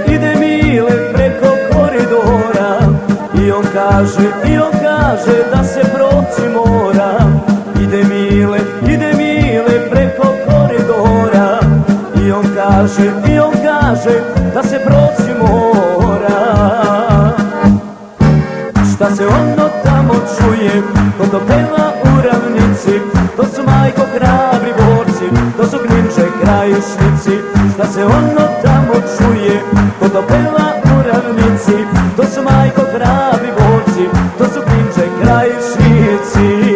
Ide Mile preko koridora i on kaže da se proći mora. Ide Mile preko koridora i on kaže da se proći mora. Šta se ono tamo čuje kod opela u ravnici, to su majko hrabri borci, to su Kninče krajišnici. Šta se ono tamo čuje kod opela u ravnici, to su majko hrabri borci, to su Kninče krajišnici.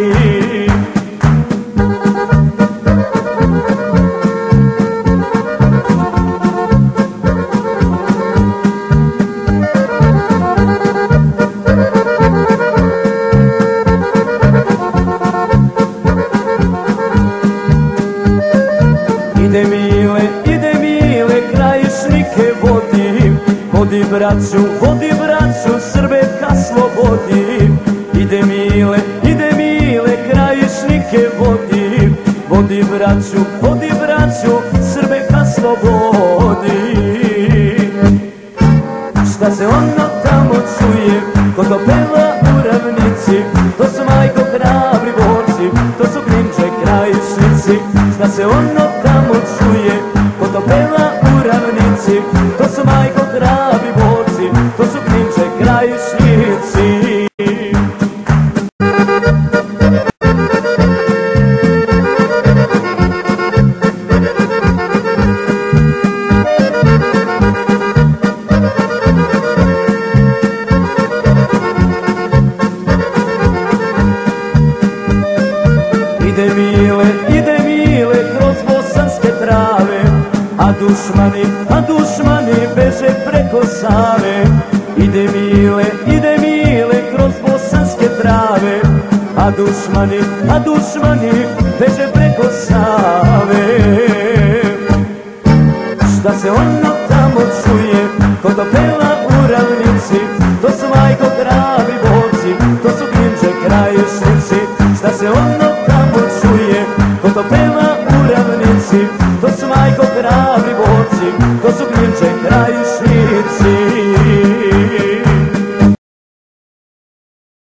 Ide Mile krajišnike vodi braću Srbe ka slobodi. Ide Mile krajišnike vodi braću Srbe ka slobodi. Šta se ono tamo čuje kod opela u ravnici, to su majko hrabri borci, to su Kninče krajišnici. Šta se ono tamo čuje kod opela u ravnici, to su majko hrabri borci, to su Kninče krajišnici. Ide Mile kroz bosanske trave, a dušmani beže preko Save. Ide Mile kroz bosanske trave, a dušmani beže preko Save. Šta se ono tamo čuje kod opela u ravnici, to su majko hrabri borci, to su Kninče krajišnici. Šta se ono tamo čuje kod opela u ravnici, to su majko hrabri borci, to su Kninče krajišnici.